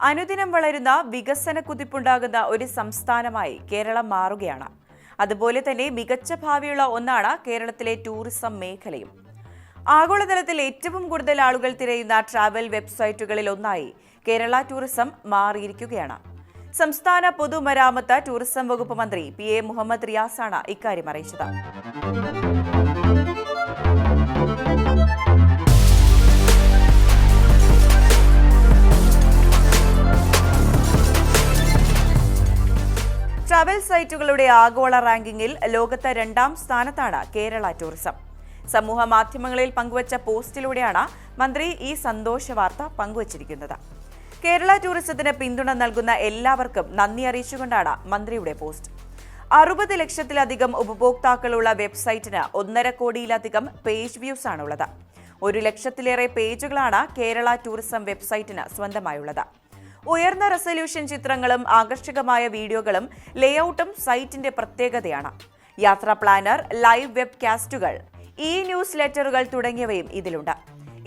അനുദിനം വളരുന്ന വികസന കുതിപ്പുണ്ടാകുന്ന ഒരു സംസ്ഥാനമായി കേരളം മാറുകയാണ്. അതുപോലെ തന്നെ മികച്ച ഭാവിയുള്ള ഒന്നാണ് കേരളത്തിലെ ടൂറിസം മേഖലയും. ആഗോളതലത്തിൽ ഏറ്റവും കൂടുതൽ ആളുകൾ തിരയുന്ന ട്രാവൽ വെബ്സൈറ്റുകളിൽ ഒന്നായി കേരള ടൂറിസം മാറിയിരിക്കുകയാണ്. സംസ്ഥാന പൊതുമരാമത്ത് ടൂറിസം വകുപ്പ് മന്ത്രി PA മുഹമ്മദ് റിയാസാണ് ഇക്കാര്യം അറിയിച്ചത്. ട്രാവൽ സൈറ്റുകളുടെ ആഗോള റാങ്കിങ്ങിൽ ലോകത്ത് 2ാം സ്ഥാനത്താണ് കേരള ടൂറിസം. സമൂഹ മാധ്യമങ്ങളിൽ പങ്കുവച്ച പോസ്റ്റിലൂടെയാണ് മന്ത്രി ഈ സന്തോഷ വാർത്ത പങ്കുവച്ചിരിക്കുന്നത്. കേരള ടൂറിസത്തിന് പിന്തുണ നൽകുന്ന എല്ലാവർക്കും നന്ദി അറിയിച്ചുകൊണ്ടാണ് മന്ത്രിയുടെ പോസ്റ്റ്. 60 ലക്ഷത്തിലധികം ഉപഭോക്താക്കളുള്ള വെബ്സൈറ്റിന് 1.5 കോടിയിലധികം പേജ് വ്യൂസ് ആണുള്ളത്. 1 ലക്ഷത്തിലേറെ പേജുകളാണ് കേരള ടൂറിസം വെബ്സൈറ്റിന് സ്വന്തമായുള്ളത്. ഉയർന്ന റെസല്യൂഷൻ ചിത്രങ്ങളും ആകർഷകമായ വീഡിയോകളും ലേഔട്ടും സൈറ്റിന്റെ പ്രത്യേകതയാണ്. യാത്രാ പ്ലാനർ, ലൈവ് വെബ് കാസ്റ്റുകൾ, ന്യൂസ് ലെറ്ററുകൾ തുടങ്ങിയവയും ഇതിലുണ്ട്.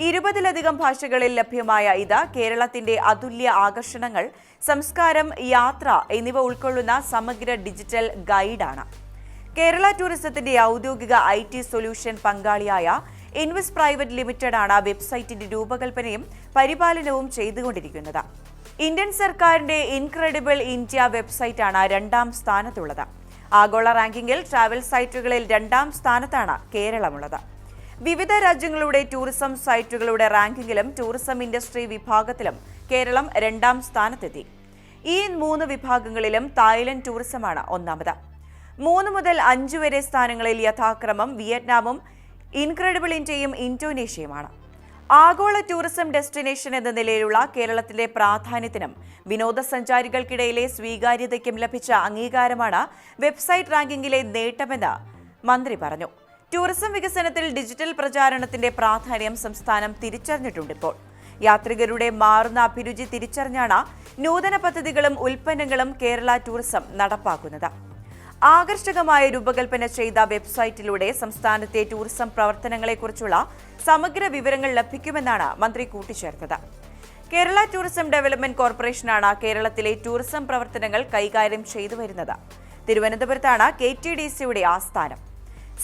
20ലധികം ഭാഷകളിൽ ലഭ്യമായ ഇത് കേരളത്തിന്റെ അതുല്യ ആകർഷണങ്ങൾ, സംസ്കാരം, യാത്ര എന്നിവ ഉൾക്കൊള്ളുന്ന സമഗ്ര ഡിജിറ്റൽ ഗൈഡാണ്. കേരള ടൂറിസത്തിന്റെ ഔദ്യോഗിക IT സൊല്യൂഷൻ പങ്കാളിയായ ഇൻവെസ്റ്റ് പ്രൈവറ്റ് ലിമിറ്റഡ് ആണ് വെബ്സൈറ്റിന്റെ രൂപകൽപ്പനയും പരിപാലനവും ചെയ്തുകൊണ്ടിരിക്കുന്നത്. ഇന്ത്യൻ സർക്കാരിന്റെ ഇൻക്രെഡിബിൾ ഇന്ത്യ വെബ്സൈറ്റാണ് 2ാം സ്ഥാനത്തുള്ളത്. ആഗോള റാങ്കിങ്ങിൽ ട്രാവൽ സൈറ്റുകളിൽ 2ാം സ്ഥാനത്താണ് കേരളമുള്ളത്. വിവിധ രാജ്യങ്ങളുടെ ടൂറിസം സൈറ്റുകളുടെ റാങ്കിങ്ങിലും ടൂറിസം ഇൻഡസ്ട്രി വിഭാഗത്തിലും കേരളം 2ാം സ്ഥാനത്തെത്തി. ഈ 3 വിഭാഗങ്ങളിലും തായ്ലൻഡ് ടൂറിസമാണ് ഒന്നാമത്. 3 മുതൽ 5 വരെ സ്ഥാനങ്ങളിൽ യഥാക്രമം വിയറ്റ്നാമും ഇൻക്രെഡിബിൾ ഇന്ത്യയും ഇന്തോനേഷ്യയുമാണ്. ആഗോള ടൂറിസം ഡെസ്റ്റിനേഷൻ എന്ന നിലയിലുള്ള കേരളത്തിലെ പ്രാധാന്യത്തിനും വിനോദസഞ്ചാരികൾക്കിടയിലെ സ്വീകാര്യതയ്ക്കും ലഭിച്ച അംഗീകാരമാണ് വെബ്സൈറ്റ് റാങ്കിങ്ങിലെ നേട്ടമെന്ന് മന്ത്രി പറഞ്ഞു. ടൂറിസം വികസനത്തിൽ ഡിജിറ്റൽ പ്രചാരണത്തിന്റെ പ്രാധാന്യം സംസ്ഥാനം തിരിച്ചറിഞ്ഞിട്ടുണ്ടിപ്പോൾ. യാത്രികരുടെ മാറുന്ന അഭിരുചി തിരിച്ചറിഞ്ഞാണ് നൂതന പദ്ധതികളും ഉൽപ്പന്നങ്ങളും കേരള ടൂറിസം നടപ്പാക്കുന്നത്. ആകർഷകമായ രൂപകൽപ്പന ചെയ്ത വെബ്സൈറ്റിലൂടെ സംസ്ഥാനത്തെ ടൂറിസം പ്രവർത്തനങ്ങളെക്കുറിച്ചുള്ള സമഗ്ര വിവരങ്ങൾ ലഭിക്കുമെന്നാണ് മന്ത്രി കൂട്ടിച്ചേർത്തത്. കേരള ടൂറിസം ഡെവലപ്മെന്റ് കോർപ്പറേഷനാണ് കേരളത്തിലെ ടൂറിസം പ്രവർത്തനങ്ങൾ കൈകാര്യം ചെയ്തു വരുന്നത്. തിരുവനന്തപുരത്താണ് KTDCയുടെ ആസ്ഥാനം.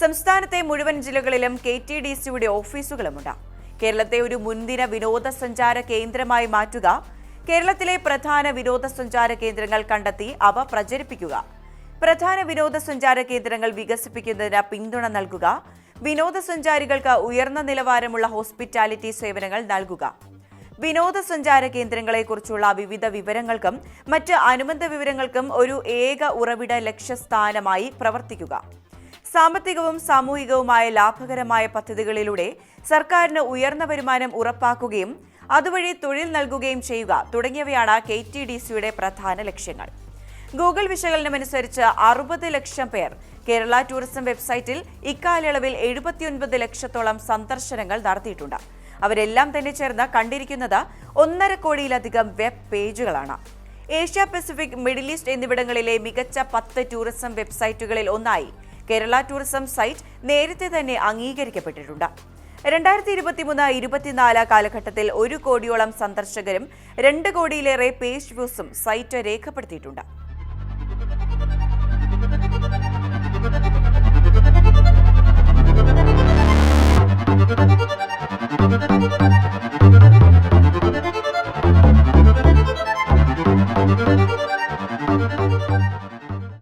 സംസ്ഥാനത്തെ മുഴുവൻ ജില്ലകളിലും KTDCയുടെ ഓഫീസുകളുമുണ്ട്. കേരളത്തെ ഒരു മുൻനിര വിനോദസഞ്ചാര കേന്ദ്രമായി മാറ്റുക, കേരളത്തിലെ പ്രധാന വിനോദസഞ്ചാര കേന്ദ്രങ്ങൾ കണ്ടെത്തി അവ പ്രചരിപ്പിക്കുക, പ്രധാന വിനോദസഞ്ചാര കേന്ദ്രങ്ങൾ വികസിപ്പിക്കുന്നതിന് പിന്തുണ നൽകുക, വിനോദസഞ്ചാരികൾക്ക് ഉയർന്ന നിലവാരമുള്ള ഹോസ്പിറ്റാലിറ്റി സേവനങ്ങൾ നൽകുക, വിനോദസഞ്ചാര കേന്ദ്രങ്ങളെക്കുറിച്ചുള്ള വിവിധ വിവരങ്ങൾക്കും മറ്റ് അനുബന്ധ വിവരങ്ങൾക്കും ഒരു ഏക ഉറവിട ലക്ഷ്യസ്ഥാനമായി പ്രവർത്തിക്കുക, സാമ്പത്തികവും സാമൂഹികവുമായ ലാഭകരമായ പദ്ധതികളിലൂടെ സർക്കാരിന് ഉയർന്ന വരുമാനം ഉറപ്പാക്കുകയും അതുവഴി തൊഴിൽ നൽകുകയും ചെയ്യുക തുടങ്ങിയവയാണ് KTDCയുടെ പ്രധാന ലക്ഷ്യങ്ങൾ. ഗൂഗിൾ വിശകലനമനുസരിച്ച് 60 ലക്ഷം പേർ കേരള ടൂറിസം വെബ്സൈറ്റിൽ ഇക്കാലയളവിൽ 79 ലക്ഷത്തോളം സന്ദർശനങ്ങൾ നടത്തിയിട്ടുണ്ട്. അവരെല്ലാം തന്നെ ചേർന്ന് കണ്ടിരിക്കുന്നത് 1.5 കോടിയിലധികം വെബ് പേജുകളാണ്. ഏഷ്യ പസഫിക്, മിഡിൽ ഈസ്റ്റ് എന്നിവിടങ്ങളിലെ മികച്ച 10 ടൂറിസം വെബ്സൈറ്റുകളിൽ ഒന്നായി കേരള ടൂറിസം സൈറ്റ് നേരത്തെ തന്നെ അംഗീകരിക്കപ്പെട്ടിട്ടുണ്ട്. 2023-24 കാലഘട്ടത്തിൽ 1 കോടിയോളം സന്ദർശകരും 2 കോടിയിലേറെ പേജ് വ്യൂസും സൈറ്റ് രേഖപ്പെടുത്തിയിട്ടുണ്ട്.